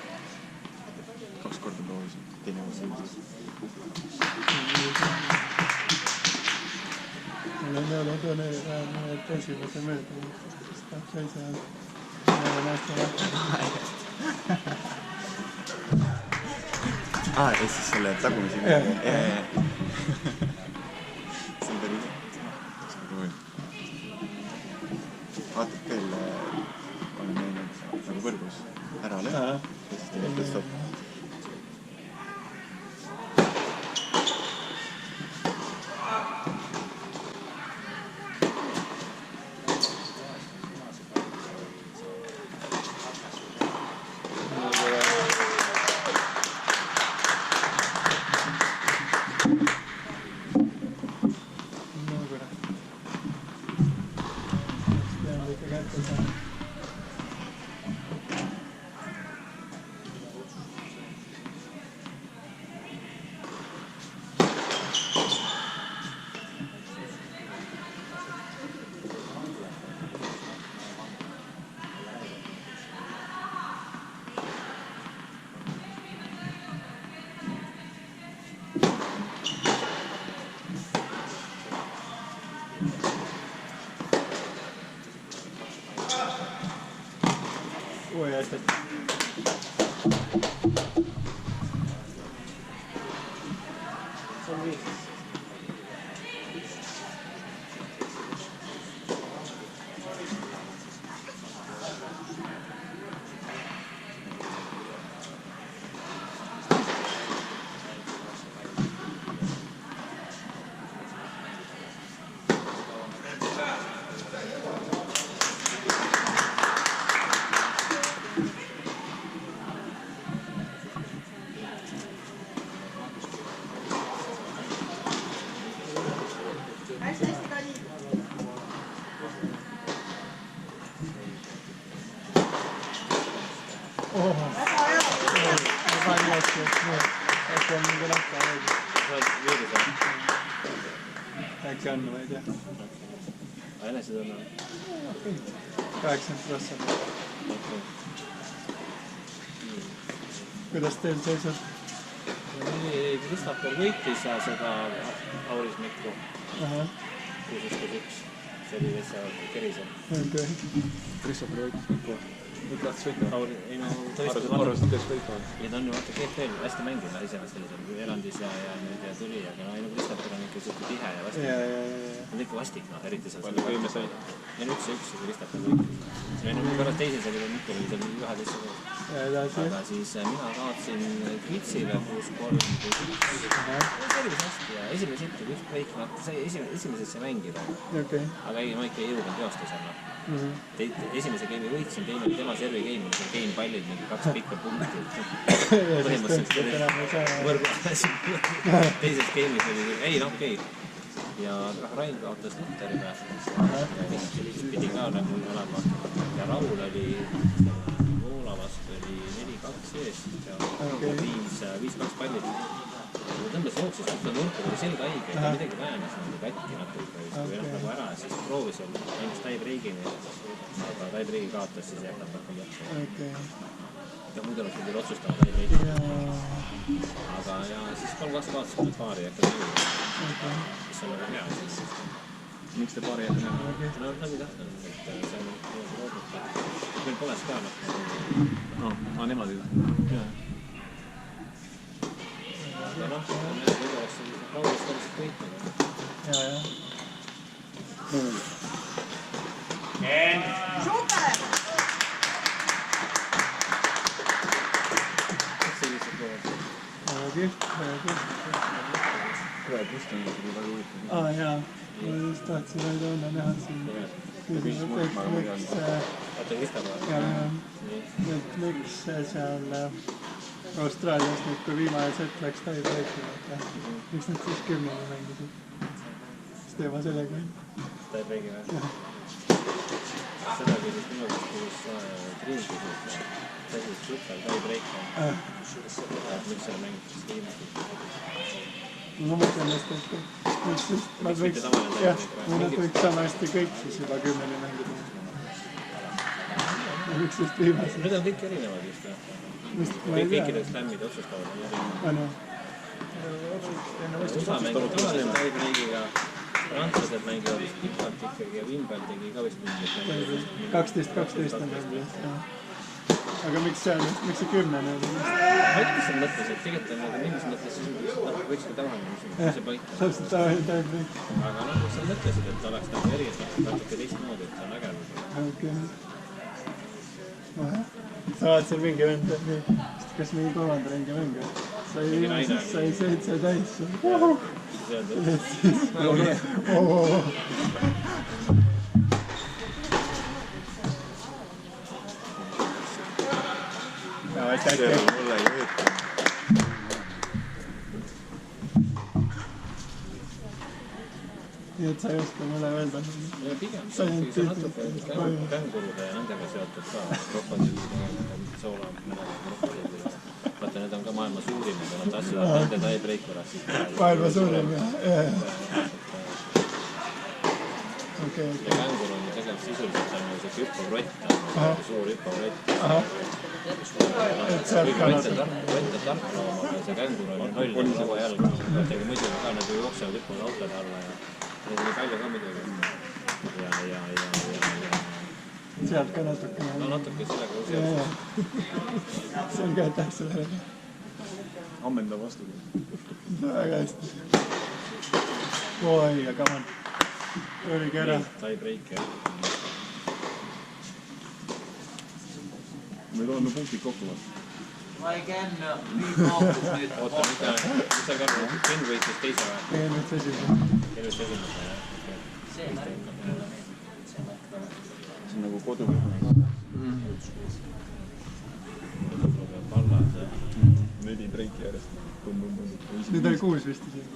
2 korda proovisin, teine kord võitis. Mul on jälle toneerida need esimese mööda, sest ta sai seal näista lahti. Ja siis selle tagumise mööda. See on päris hea. Vaatad küll, olen näinud nagu võrgus ära lööb ja siis tegelikult stopp. Oi, äsken. Se on 5. Äkki on, ma ei tea. Enesetunne? 80%. Kuidas teil seisab? Christopher võitis seda Auris Mikku. 6-1. See oli lihtsa keriseb. Christopher võitis Mikku. Mikk tahtis võita. Ei no, ta arvas, et kes võita on. ja ta on ju vaata GFL hästi mänginud iseenesest sellisel erandis ja nüüd ja tuli, aga no Christopher on ikka siuke tihe ja vastik. Ta on ikka vastik, noh, eriti seal. Palju võime sai? Ja 1-1 Christopher võitis. See on pärast teises oli veel Mikul oli seal 11 koos. Aga siis mina kaotsin Kvitsile 6-3, 6-1. Tervis hästi ja esimene sitt oli üks breik, noh, sai esimeses sai mängida. Aga ei, ma ikka ei jõudnud teosta seal, noh. Esimese game'i võitsin, teine oli tema servi game, mis on game pallid, mingi 2 pikka punkti. Põhimõtteliselt võrgu teises game'is oli, ei noh, okei. Ja Rain kaotas Lutteri päästas. Siis pidi ka nagu olema. Ja Raul oli Voola vastu oli 4-2 eest ja 5-2 pallid. Kui tõmbas jooksis, ta nurka oli selga haige, ta midagi vähenes nagu kätti natuke või nagu ära, siis proovis seal ainult tie-breakini, aga tie-breaki kaotas, siis jätab rohkem jätta. Ja muidu oleks küll otsustama tie-breaki. Aga ja siis 3-2 kaotas nüüd paari ja hakkas nägu, mis on väga hea. Miks te paari jätta nägu? No ta ei tahtnud, et see on loodud. Meil poles ka noh. Nemad ei tahtnud. Ja noh, võib oleks Raulist täpselt võitnud. Super! Sellised lood. Kihvt. Kuule, kust on väga huvitav. Jaa, ma just tahtsin vaid õnne näha siin. Vaata Kristapaa. Et miks seal Austraalias nüüd, kui viimane set läks tie-breakile, miks nad siis 10 mängisid? Mis teema sellega on? Tie-breaki või? Seda küsis minu käest, kus Triin küsis, see siis super tie-break on. Miks selle mängitakse viimati? Ma mõtlen just, et nad võiks sama hästi kõik siis juba 10 mängida. miks just viimased? Need on kõik erinevad just jah. Kõikidel slämmid otsustavad on erinevad. USA mängib tavaliselt tiebreakiga, prantslased mängivad vist pikalt ikkagi ja Wimbledon tegi ka vist mingit mängivad. 12 on mänginud, jah. Aga miks see 10 on? Ma ütlesin mõttes, et tegelikult on nagu mingis mõttes võiks ka tavaline see paika. Täpselt tavaline tiebreak. Aga noh, sa mõtlesid, et oleks nagu erinevad, natuke teistmoodi, et see on äge. Okei. Sa vaat seal mingi vend, kas mingi kolmanda ringi mängu? Sai 7 täis. see on mulle ei võeta. Nii et sa ei oska mulle öelda. Ja pigem see on natuke kängurude ja nendega seotud ka. Krokodillid, soola, krokodillid. Vaata, need on ka maailma suurimad ja nad tahtsid nende tiebreak võrras. Maailma suurim, jah. Okay. Ja kängur on ju tegelikult sisuliselt on ju see hüppovrott, suur hüppovrott. Et sealt kannatad. Vrott on tark loom, aga see kängur on holl nagu lauajalg. Vaatagi muidugi ka, nad ju jooksevad hüppuvad autode alla ja neid oli palju ka muidugi. Ja. Sealt ka natuke. No natuke sellega seotud. See on ka täht sellele. Ammendav vastu. Väga hästi. Oi, aga man. Oligi ära. Tiebreak jah. Me tuleme punktid kokku vaata. Oota, mis sa karvad? Ken võitis teise või? Ken võitis esimese. Ken võitis esimese, jah. see on nagu kodu. Pallas, jah. 4 breiki järjest. Nüüd oli 6 vist isegi.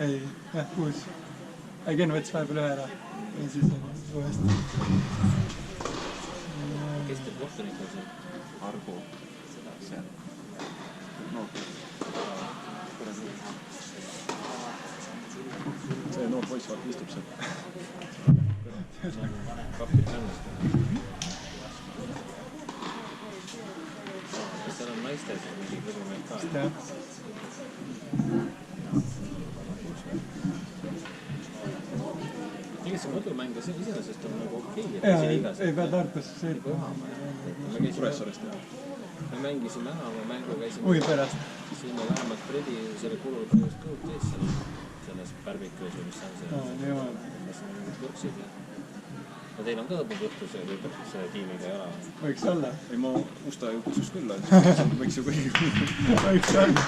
Ei, jah, 6. Ken võttis vahepeal 1 ära. Ja siis uuesti. Kes teeb kohtunikul siin? Argo. Seal. No. See noor poiss vaata istub seal. Kapid kannast. Kas seal on naistes mingi kõdumeid ka? Jah. Tegelikult see kodumäng iseenesest on nagu okei. Ei pea Tartusse sõitma. Kuressaarest jah. Me mängisime ära, me mängu käisime. Ui pärast. Siin me vähemalt Fredi selle kulul põhjust kõud tees selles pärbikus või mis on see. Mis on mingid võrksid ja... No teil on ka õppupõhtus selle tiimiga ei ole? Võiks olla. Ei ma Usta ju kutsus küll, võiks ju kõigi. Võiks olla.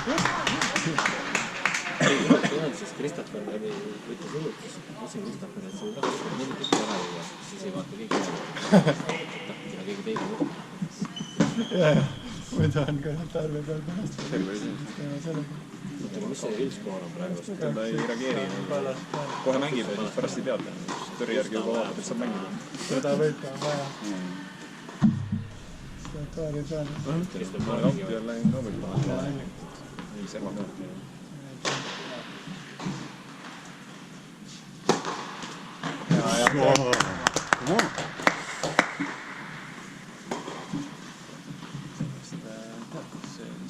Ei olnud siis Kristoffer võttis õlutis. Ma ütlesin Kristoffer, et sul tahaks 4 tükki ära juua, siis ei vaata keegi ära. Tahtina keegi teine võtta. Jah, muidu on ka tarve peal pärast. Terve ise. Mis see hülskoor on praegu? Ta ei reageeri. Kohe mängib ja siis pärast ei teada. Tõrje järgi juba vaatab, et saab mängida. Seda võita on vaja. Seda taari peal. Kristoffer Kappi on läinud ka võib-olla. Ei, serva peal.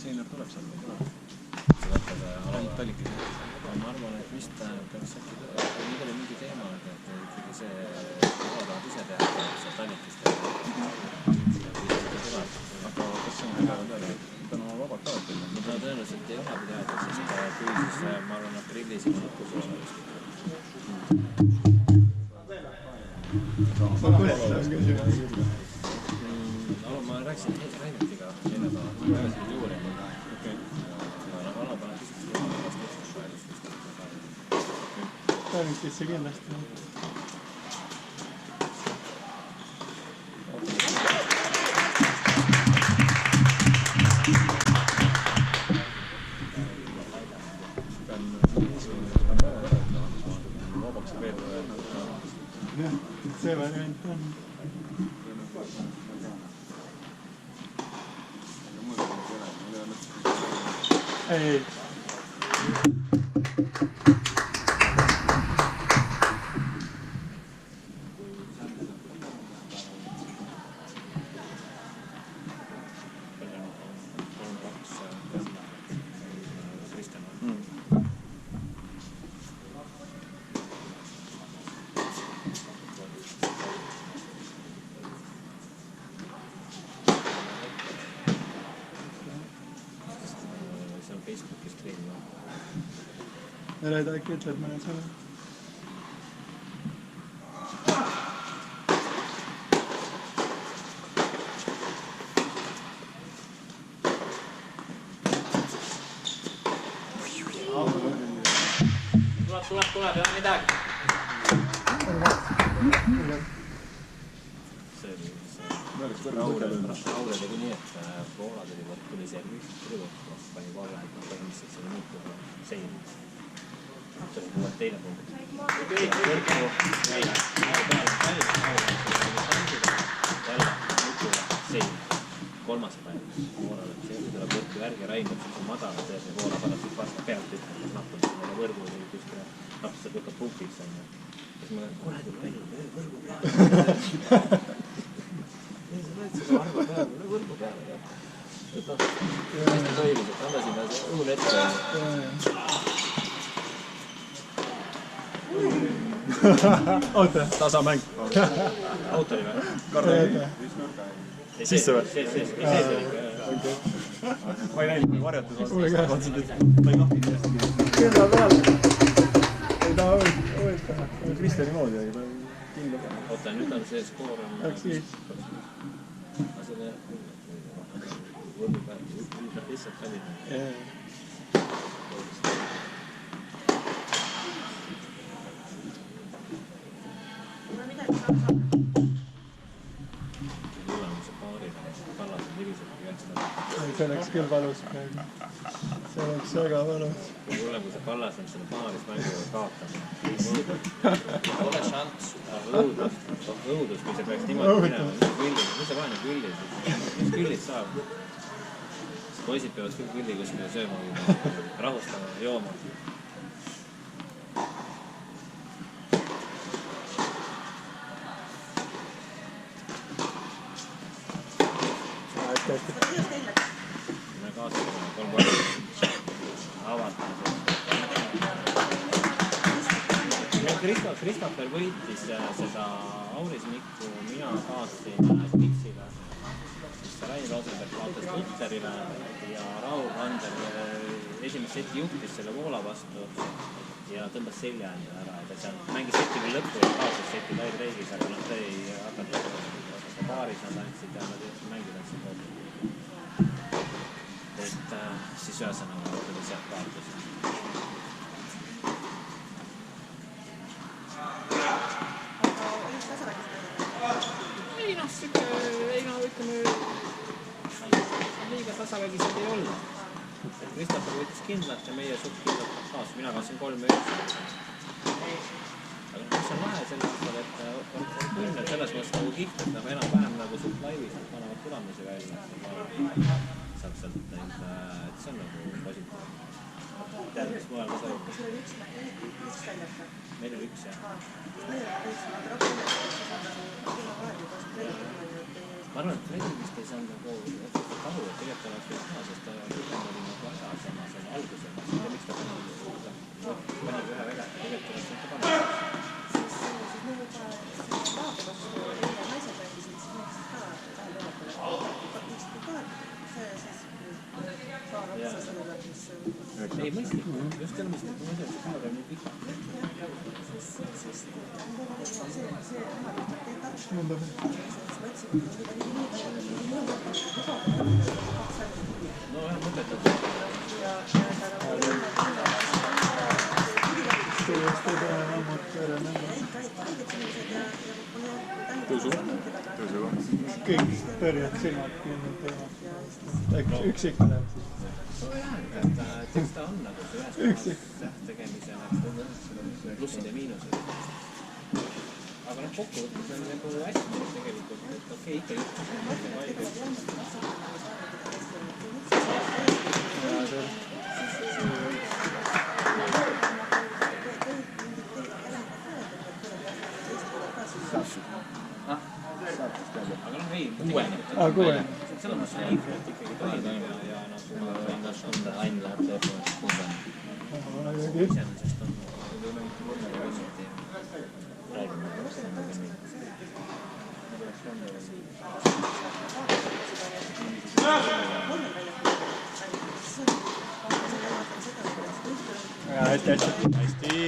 Seener tuleb seal. Tallinki. Ma arvan, et vist peaks äkki nii oli mingi teema, et ikkagi see tahavad ise teha, see Tallinkist teha. Aga kas see on üleval peale? Ta on oma vabalt ka teha. No tõenäoliselt ei ole midagi, sest kui siis ma arvan, aprillis on lõpus olla vist. Ma rääkisin Rainetiga enne päeva, ma rääkisin juurima. Tallinkisse kindlasti. Jah, see variant on. Ei. Facebooki striimi. Reda äkki ütled mõne sõna? Tuleb, ei ole midagi. See oli Raule tegi nii, et Poola tuli võrk, tuli servis, tuli võrku, pani korra, et põhimõtteliselt selle muutuva sein. See oli mulle teine punkt. Võrku, jälle, muutuva sein. Kolmas päev. Poola lõpp servi tuleb võrku järgi, Rainab siis madala servi, Poola pärast siis vasta pealt ütleb, et napp on selle võrgu või kuskile. Napp saab võtta punktiks, on ju. Siis ma olen, kuule, tuli välja, võrgu peale. Nii, sa võid seda varga peale, võrgu peale. Et noh, hästi toimus, et anna sinna õun ette. Oota. Tasamäng. Auto oli või? Karda sisse või? Sees. Ma ei näinud, kui varjatud vastu. Oi ka. Vaatasid, et ma ei kahti sellest. Kirja peal. Ei taha huvitama. Kristjani moodi, aga ta kindla peal. Oota, nüüd on see skoor on... Läks viis. Aga selle... Võrgu peal, lihtsalt Tallinna. Tulemuse paaril, Kallas on hilisem kui üldse. See oleks küll valus praegu. See oleks väga valus. Kui hullem, kui see Kallas on selle paaris mänguga kaotama. Ole šants, õudus, kui see peaks niimoodi minema. Mis see vaene külli? Mis küllid saab? Poisid peavad küll külli kuskile sööma, rahustama, jooma. Me kaasame 3 korda. Avatame seda. Kristoffer võitis seda Auris Mikku, mina kaasin Spitsile. Rain Rosenberg kaotas Lutterile ja Raul Vander esimest seti juhtis selle Voola vastu ja tõmbas selja endale ära. Ta seal mängis seti küll lõppu ja kaotas seti Lair Reigis, aga nad ei hakanud paaris, nad andsid ja nad mängid andsid kogu. Et siis ühesõnaga tuli sealt kaotasid. Ei noh, ütleme, liiga tasavägised ei olnud. Kristoffer võttis kindlalt ja meie suht kindlalt kaas. Mina kaosin 3-9. Aga mis on vahe sel aastal, et on künnel selles mõttes nagu kiht, et nagu enam-vähem nagu suht laivis, et panevad tulemusi välja. Saab sealt neid, et see on nagu positiivne. Tead, mis mujal ka sai? Kas meil oli üks väljata? Meil oli üks, jah. Ma arvan, et Fredi vist ei saanud nagu aru, et tegelikult oleks võinud teha, sest ta küll oli nagu väga sama selle algusel. Ma ei tea, miks ta pani ühe väga, tegelikult oleks võinud ta panna. Siis muu ka Taate vastu eile naised mängisid, siis mõtlesid ka vahel ülepele. Võiksid ka see paar otsa sellele, mis... Ei, mõistlik. Just selle mõistlik. Ma ei tea, see paar on nii pikk. See no jah, mõtletud. Kõik tõrjad silmad kinni teevad. Üksik läheb siis. Nojah, et eks ta on nagu see ühes tegemise plussid ja miinused. Aga noh, kokkuvõttes on nagu hästi tegelikult, et okei, ikka juhtus. Aga noh, ei, kuueneb. Selles mõttes on infot ikkagi toimub ja nagu ma võin ka tunda, Ain läheb tõepoolest kuueneb. Iseenesest on võimalik võrnega positiivne. Räägime täpselt nagu nii. hästi. hästi.